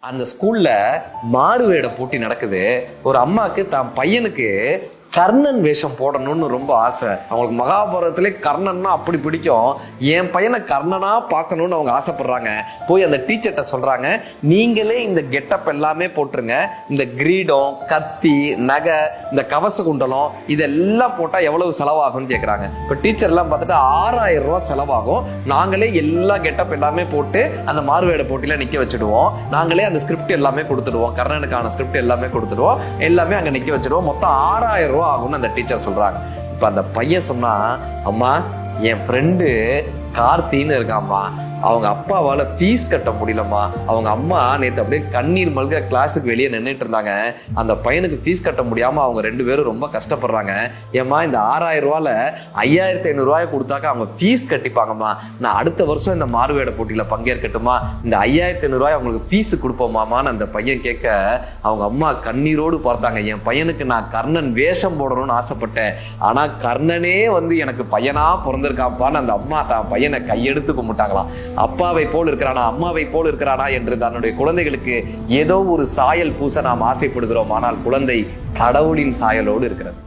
அந்த ஸ்கூல்ல மாறுவேட போட்டி நடக்குது. ஒரு அம்மாக்கு தான் பையனுக்கு கர்ணன் வேஷம் போடணும்னு ரொம்ப ஆசை. அவங்களுக்கு மகாபாரதத்திலே கர்ணன்னா அப்படி பிடிக்கும். என் பையனை கர்ணனா பார்க்கணும்னு அவங்க ஆசைப்படுறாங்க. போய் அந்த டீச்சர்கிட்ட சொல்றாங்க, நீங்களே இந்த கெட்டப் எல்லாமே போட்டுருங்க, இந்த கிரீடம், கத்தி, நகை, இந்த கவச குண்டலம் இதெல்லாம் போட்டா எவ்வளவு செலவாகும்னு கேட்கறாங்க. இப்போ டீச்சர் எல்லாம் பார்த்துட்டு 6000 ரூபாய் செலவாகும், நாங்களே எல்லா கெட்டப் எல்லாமே போட்டு அந்த மாறுவேட போட்டியில நிக்க வச்சுடுவோம், நாங்களே அந்த ஸ்கிரிப்ட் எல்லாமே கொடுத்துடுவோம், கர்ணனுக்கான ஸ்கிரிப்ட் எல்லாமே கொடுத்துடுவோம், எல்லாமே அங்க நிக்க வச்சிடுவோம், மொத்தம் 6000 ரூபாய் ஆகும்னு அந்த டீச்சர் சொல்றாங்க. இப்ப அந்த பையன் சொன்னா, அம்மா என் ஃப்ரெண்டு கார்த்தின்னு இருக்காம்மா, அவங்க அப்பாவால ஃபீஸ் கட்ட முடியலம்மா, அவங்க அம்மா நேற்று அப்படியே கண்ணீர் மல்க கிளாஸுக்கு வெளியே நின்றுட்டு இருந்தாங்க, அந்த பையனுக்கு ஃபீஸ் கட்ட முடியாம அவங்க 2 பேரும் ரொம்ப கஷ்டப்படுறாங்க. ஏம்மா இந்த 6000 ரூபாயில 5500 ரூபாய் கொடுத்தாக்க அவங்க ஃபீஸ் கட்டிப்பாங்கம்மா, நான் அடுத்த வருஷம் இந்த மாறுவேட போட்டியில பங்கேற்கட்டுமா, இந்த 5500 ரூபாய் அவங்களுக்கு ஃபீஸ் கொடுப்போமாமான்னு அந்த பையன் கேட்க அவங்க அம்மா கண்ணீரோடு பார்த்தாங்க. என் பையனுக்கு நான் கர்ணன் வேஷம் போடணும்னு ஆசைப்பட்டேன், ஆனா கர்ணனே எனக்கு பையனா பிறந்திருக்காப்பான்னு அந்த அம்மா தான் பையனை கையெடுத்து கும்பிட்டாங்களாம். அப்பாவை போல் இருக்கிறானா, அம்மாவை போல் இருக்கிறானா என்று தன்னுடைய குழந்தைகளுக்கு ஏதோ ஒரு சாயல் பூச நாம் ஆசைப்படுகிறோம். ஆனால் குழந்தை கடவுளின் சாயலோடு இருக்கிறது.